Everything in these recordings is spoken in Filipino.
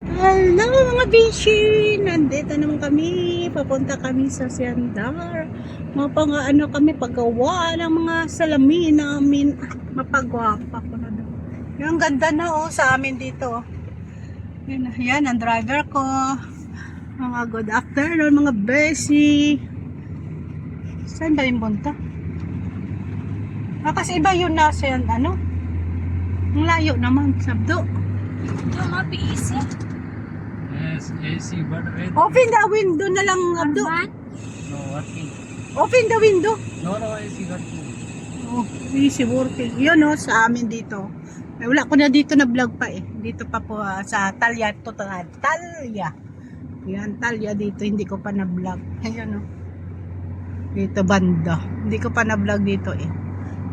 Hello mga bishi! Nandito naman kami. Papunta kami sa Siandar. Mapang-ano kami paggawa ng mga salamin namin. Mapagwapa ko na doon. Yung ganda na sa amin dito. Yan ang driver ko. Mga good afternoon mga beshi. Saan ba yung punta? Kasi iba yun na siya ano? Ang layo naman. Sabdo. Ito mga PEC. Yes, AC, but red. Open the window na lang, Abdo. No working. Open the window. No, AC working. Oh, easy working. Yun sa amin dito. Ay, wala ko na dito na vlog pa eh. Dito pa po sa Talya. Talya. Yan, Talya dito. Hindi ko pa na vlog. Ayan dito banda. Hindi ko pa na vlog dito eh.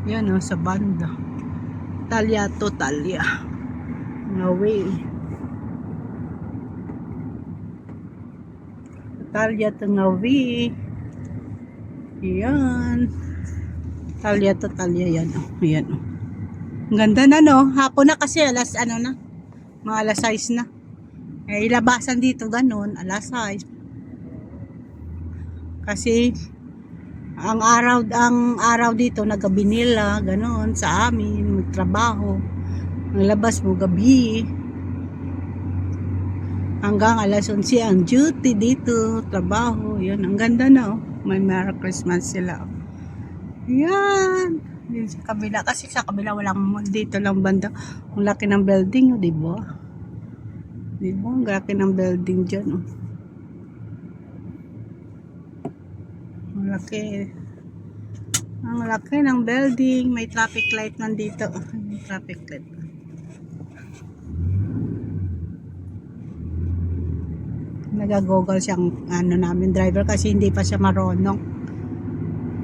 Yan sa banda. Talya to Talya. No way. Talya to Ngawi. Yan. Talya to Talya yan. Ayan Ang ganda na Hapon na kasi alas na. Mga alas 6 na. Ilabasan dito ganun. Alas 6. Kasi ang araw dito nagabi nila. Ganun sa amin. Magtrabaho. Ang labas mo gabi. Hanggang alas 11 ang duty dito. Trabaho. Yan. Ang ganda na May Merry Christmas sila. Yan. Yan sa kabila. Kasi sa kabila walang dito lang banda. Ang laki ng building. Diba? Diba? Ang laki ng building dyan. Ang laki. Ang laki ng building. May traffic light nandito. May traffic light. Nagagogol siyang namin driver kasi hindi pa siya marunong.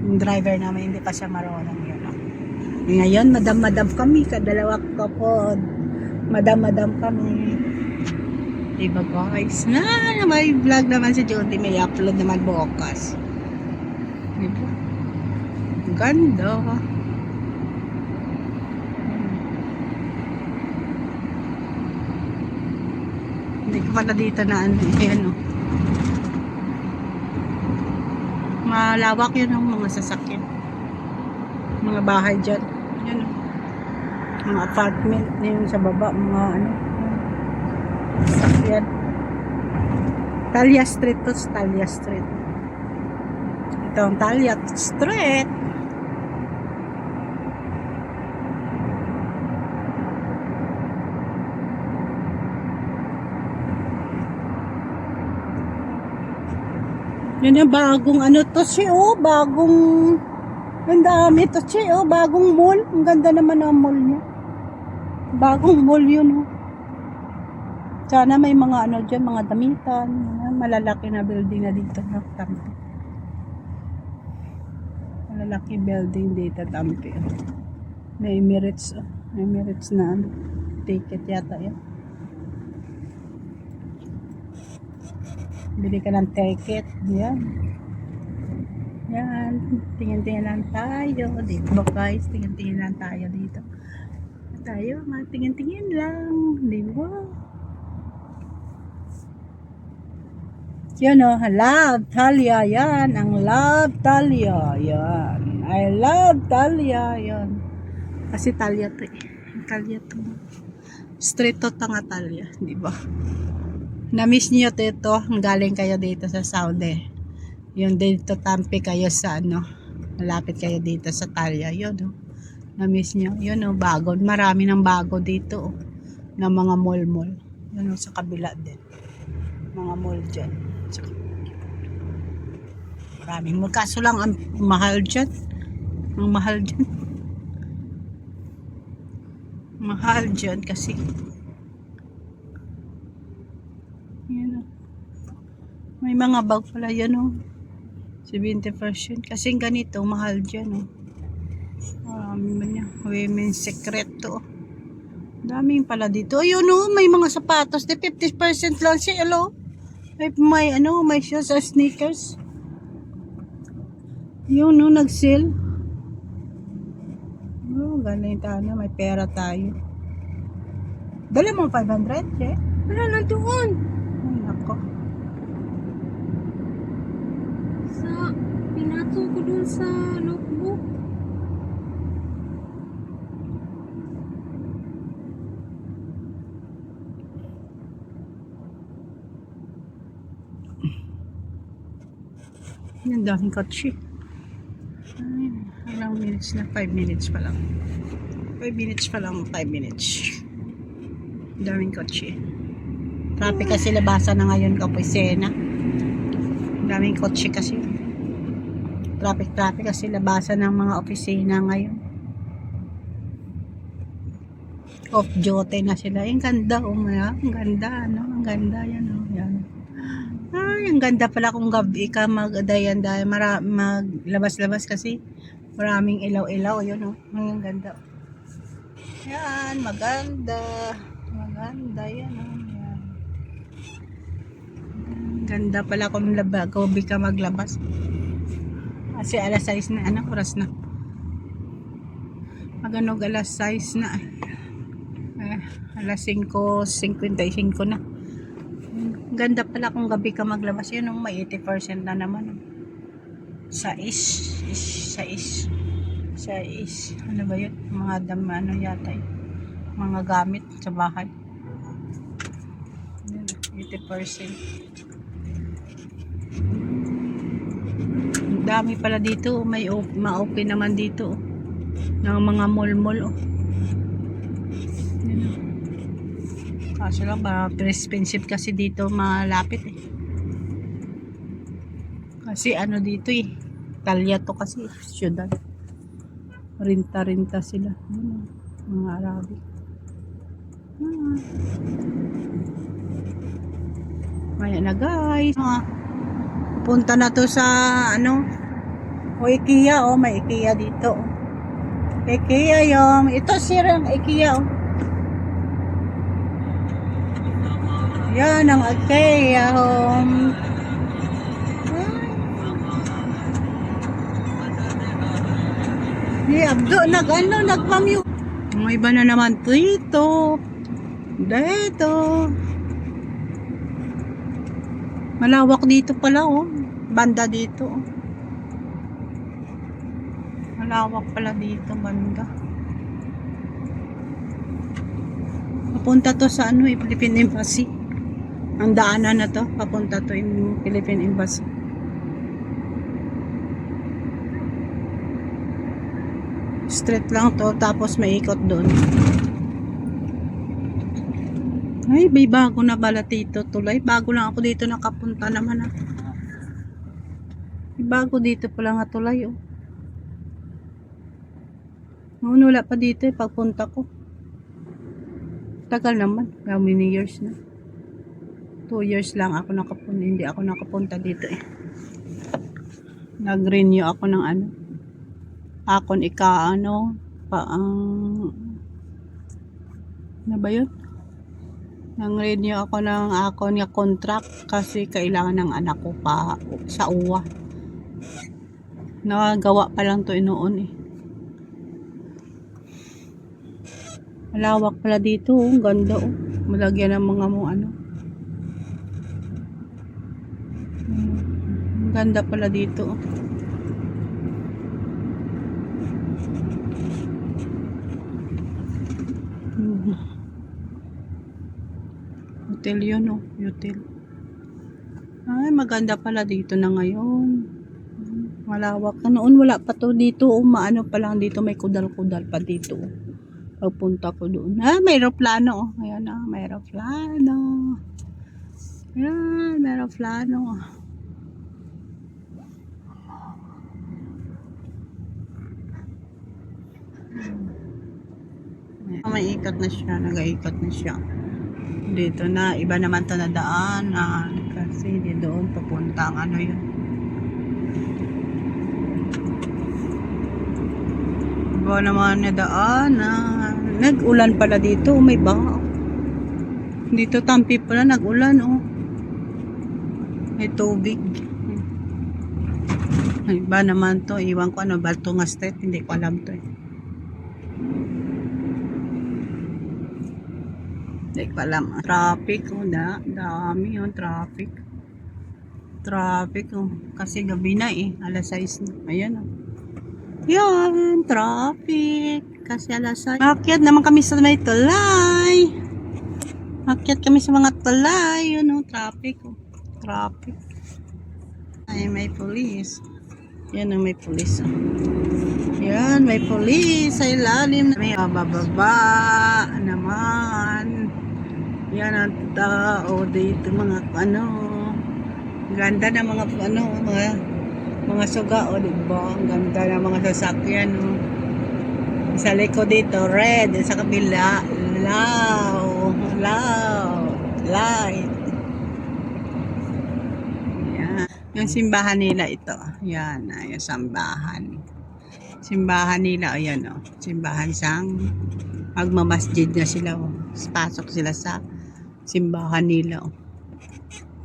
Yung driver namin hindi pa siya marunong yun. Ngayon madam kami kadalawa ko po. Madam kami. Diba guys? May vlog naman si Jody, may upload naman bukas. Diba? Ganda. Hindi ko pala dito na malawak yun ang mga sasakyan, mga bahay dyan yan mga apartment yun sa baba, mga sasakyan. Talya Street to Talya Street. Ito ang Talya Street. Yan yung bagong to siya bagong ang dami to siya bagong mall. Ang ganda naman ang mall niya. Bagong mall yun Sana may mga dyan, mga damitan, malalaki na building na dito na Tampi. Malalaki building dito Tampi. May Emirates na ticket yata yan. Bili ka ng ticket. Yan. Tingin-tingin lang tayo. Dito guys. Tingin-tingin lang tayo dito. Tayo. Tingin-tingin lang. Diba? Yan Love Talya. Yan. Ang Love Talya. Yan. I love Talya. Yan. Kasi Talya to Talya to. Street to nga Talya. Diba? Na-miss niyo ito, galing kayo dito sa Saudi. Yung dito Tampi kayo sa malapit kayo dito sa Talya. Yun na-miss niyo. Yun bago. Marami ng bago dito na mga mall. Yun sa kabila din. Mga mall dyan. Maraming mall. Kaso lang ang mahal dyan. Ang mahal dyan. Mahal dyan kasi may mga bag pala yan 70%. Kasi ganito, mahal dyan marami man yan. Women's secret to daming pala dito. Ayun may mga sapatos. 50% lang siya. May shoes or sneakers. Yun nag-sale. Galing tayo. May pera tayo. Dala mo 500 eh. Wala na doon. Ay, nako. Pinatong ko doon sa notebook. Ang daming kotse. Ay, ilang minutes na? 5 minutes pa lang. 5 minutes pa lang. 5 minutes. Ang daming kotse. Traffic kasi labasan na ngayon kapoy Sena. Ang daming kotse kasi. Traffic kasi labasan ng mga opisina ngayon. Off duty na sila. Ang ganda, ang ganda, ano? Ang ganda yan, oh. Yan. Ay, ang ganda pala kung gabi ka magdayan-dayan, maglabas-labas kasi maraming ilaw-ilaw, yun, oh. Ang ganda. Yan, maganda. Maganda, yan, oh. Yan. Ganda pala kung gabi ka maglabas. Kasi alas 6 na, ano, oras na. Maganog alas 6 na. Alas 5:55 na. Ganda pala kung gabi ka maglabas. Yun, may 80% na naman. Sa is. Ano ba yun? Mga ano yata yun. Mga gamit sa bahay. Yun, 80%. Ang dami pala dito. May ma-open naman dito. Ng mga mall-mall. Yun, kaso lang ba expensive kasi dito malapit eh. Kasi ano dito eh, Talya to kasi syudad. Rinta sila. Mga Arabic. Maya na guys. Punta na to sa ano, o IKEA, oh, may IKEA dito. IKEA yung, ito sirang IKEA, oh. Yan ang IKEA home. Ni Abdo nagpamute. May iba na naman dito. Dito. Malawak dito pala, oh. Banda dito. Malawak pala dito, banda. Papunta to sa ano, Philippine Embassy. Ang daanan na to, papunta to yung Philippine Embassy. Straight lang to, tapos may ikot doon. Ay, may bago na pala dito tulay. Bago lang ako dito nakapunta naman, ah. May bago dito pala nga tulay, oh. Noon wala pa dito eh, pagpunta ko. Tagal naman, how many years na? 2 years lang ako nakapunta, hindi ako nakapunta dito eh. Nag-renew ako ng ano, akon ano ba yun? Nag-renew ako ng akon nga contract kasi kailangan ng anak ko pa sa uwa. Nagawa pa lang to noon eh. Malawak pala dito, oh. Ganda, oh. Malagyan ng mga ano. Ganda pala dito. Hotel yun, oh. Hotel. Ay, maganda pala dito na ngayon. Malawak. Noon wala pa to dito. Maano pa lang dito. May kudal-kudal pa dito. Pagpunta ko doon. Ah, may aeroplano, oh. Ayan na, may aeroplano. Ayan, may aeroplano. May ikot na siya, nag-ikot na siya. Dito na, iba naman to na daan, kasi di doon papunta ang ano yun. Iba naman na daan, nag-ulan pala dito, may baha. Dito Tampi pala, nag-ulan, oh. May tubig. Iba naman to, iwan ko ano, Baltunga Street, hindi ko alam to eh. Hindi ko alam. Traffic, oh, dami yung traffic. Traffic, oh. Kasi gabi na eh. Alas 6 na. Ayan, oh. Yan, traffic. Kasi alas 6. Akyat naman kami sa may tulay. Akyat kami sa mga tulay. Yun, oh, traffic, oh. Traffic. Ay, may police. Yan, oh, may police, oh. Yan, may police sa ilalim. May bababa naman. Yan ang tao dito, mga ano. Ganda ng mga suga, o diba? Ang ganda ng mga sasakyan, o. Sa likod dito, red. Sa kabila, light. Yan. Yung simbahan nila ito. Yan, yung simbahan. Simbahan nila, ayan, o. Simbahan sang magmamasjid na sila, o. Pasok sila sa simbahan nila, o.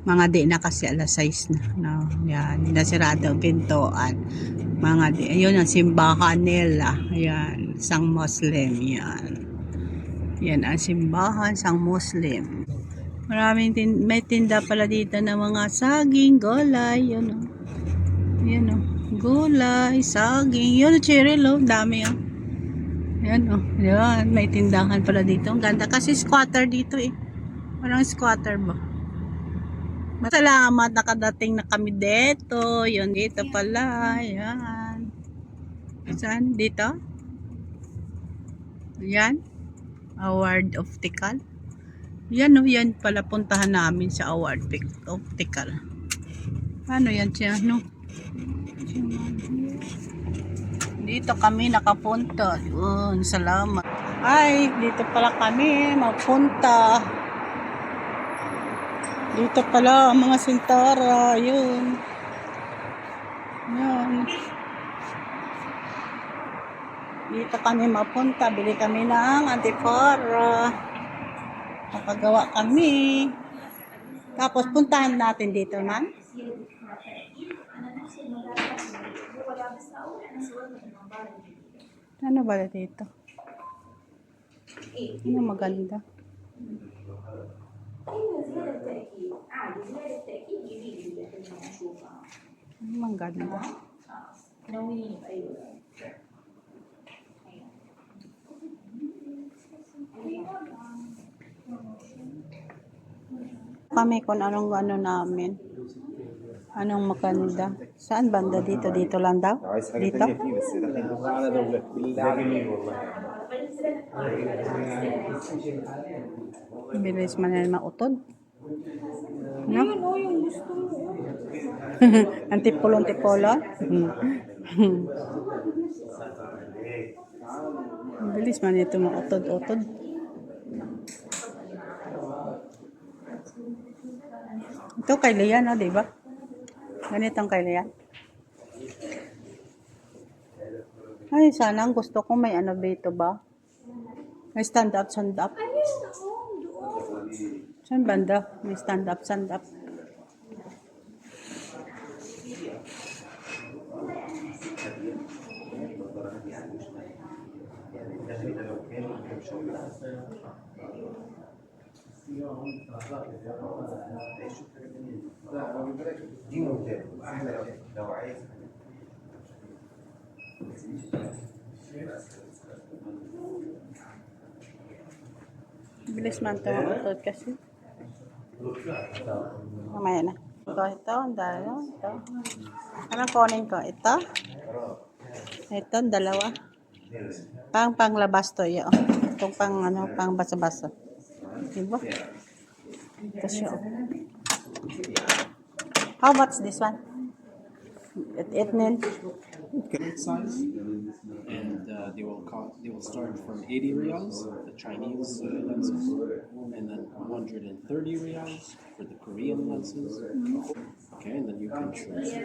Mga di na kasi alas 6 na. No? Yan, nasirado ang pintuan. Mga di, ayun ang simbahan nila. Ayan, sang Muslim. Yan. Yan ang simbahan sang Muslim. Maraming may tinda pala dito ng mga saging, gulay. Yan, o. Yan, o. Gulay, saging. Yun, cherry, lo. Dami, o. Yan, o. Yan, may tindahan pala dito. Ang ganda kasi squatter dito, eh. Parang squatter ba? Salamat, nakadating na kami dito. Yun, dito pala. Yan. Saan? Dito? Yan. Award Optical. Yan, o. Yan pala puntahan namin sa Award Optical. Ano yan siya, no? Dito kami nakapunta. Yun, salamat. Ay, dito pala kami magpunta. Dito pala ang mga sintara. Yun. Yan. Dito kami mapunta. Bili kami ng antipara. Nakagawa kami. Tapos puntahan natin dito, man. Ano ba dito? Ano maganda? Ang ganda. Kami kung anong ano namin. Anong maganda. Saan banda dito? Dito lang daw? Dito? Bilis man yan mautod. No? Ayun, oh, yung gusto mo. Antipolo. Bilis man ito mautod-utod. Ito kay Lian, no, diba? Ganitong kay Lian. Ay, sana ang gusto ko may ano dito ba? May stand up. Saan banda? May stand up. Bilis man ito mautod kasi. Mamaya na. Ito, ang dalawa. Ito. Anong kunin ko? Ito? Ito, ang dalawa. Panglabas to, yun. Itong pang basa-basa. Diba? Ito siya. How much this one? Etnin? Size, and they will start from 80 riyals, the Chinese lenses, and then 130 riyals for the Korean lenses. Okay, and then you can choose.